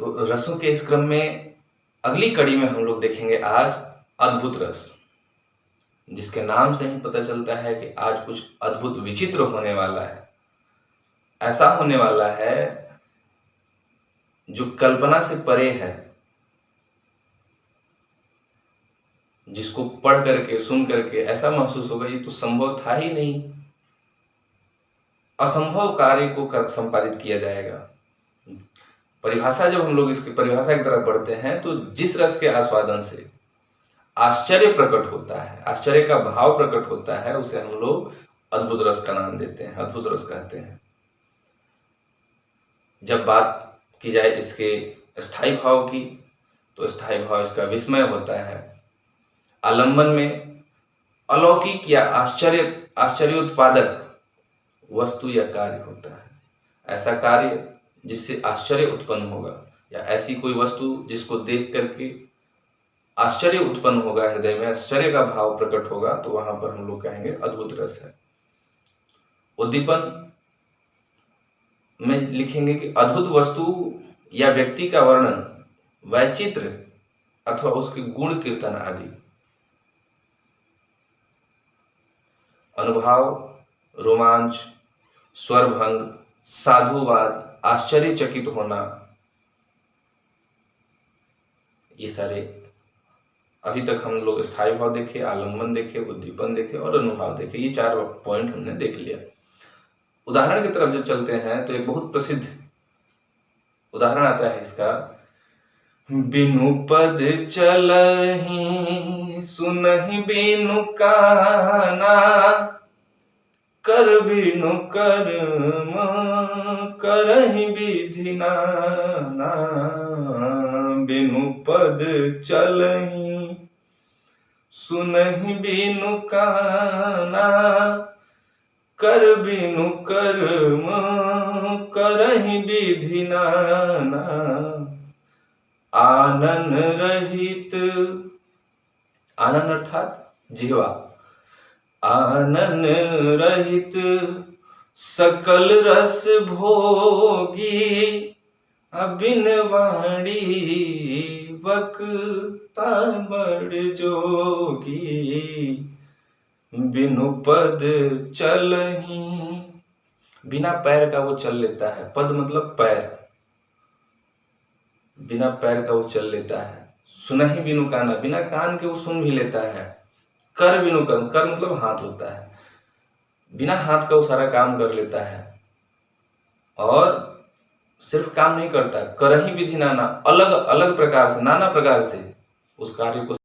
तो रसों के इस क्रम में अगली कड़ी में हम लोग देखेंगे आज अद्भुत रस, जिसके नाम से ही पता चलता है कि आज कुछ अद्भुत विचित्र होने वाला है। ऐसा होने वाला है जो कल्पना से परे है, जिसको पढ़ करके सुन करके ऐसा महसूस होगा ये तो संभव था ही नहीं, असंभव कार्य को संपादित किया जाएगा। परिभाषा जब हम लोग इसकी परिभाषा की तरफ बढ़ते हैं तो जिस रस के आस्वादन से आश्चर्य प्रकट होता है, आश्चर्य का भाव प्रकट होता है, उसे हम लोग अद्भुत रस का नाम देते हैं, अद्भुत रस कहते हैं। जब बात की जाए इसके स्थायी भाव की तो स्थायी भाव इसका विस्मय होता है। आलंबन में अलौकिक या आश्चर्योत्पादक वस्तु या कार्य होता है। ऐसा कार्य जिससे आश्चर्य उत्पन्न होगा या ऐसी कोई वस्तु जिसको देख करके आश्चर्य उत्पन्न होगा, हृदय में आश्चर्य का भाव प्रकट होगा, तो वहां पर हम लोग कहेंगे अद्भुत रस है। उद्दीपन में लिखेंगे कि अद्भुत वस्तु या व्यक्ति का वर्णन, वैचित्र अथवा उसके गुण कीर्तन आदि। अनुभाव, रोमांच, स्वरभंग, साधुवाद, आश्चर्यचकित होना, ये सारे अभी तक हम लोग स्थायी भाव देखे, आलंबन देखे, उद्दीपन देखे और अनुभाव देखे। ये 4 पॉइंट हमने देख लिया। उदाहरण की तरफ जब चलते हैं तो एक बहुत प्रसिद्ध उदाहरण आता है इसका। बिनु पद चलहि सुनहि बिनु काना, कर बिनु कर्म करहि विधि नाना। बिनु पद चलहि सुनहि बिनु काना, कर बिनु कर्म करहि विधि नाना। आनन रहित, आनन अर्थात जिह्वा, आनन रहित सकल रस भोगी, बिन वाणी वक्ता बड़ जोगी। बिनु पद चलहि, बिना पैर का वो चल लेता है। पद मतलब पैर, बिना पैर का वो चल लेता है। सुनहि बिनु काना, बिना कान के वो सुन भी लेता है। कर बिनु कर्म, कर मतलब हाथ होता है, बिना हाथ का वो सारा काम कर लेता है। और सिर्फ काम नहीं करता, करहि विधि नाना, अलग अलग प्रकार से, नाना प्रकार से उस कार्य को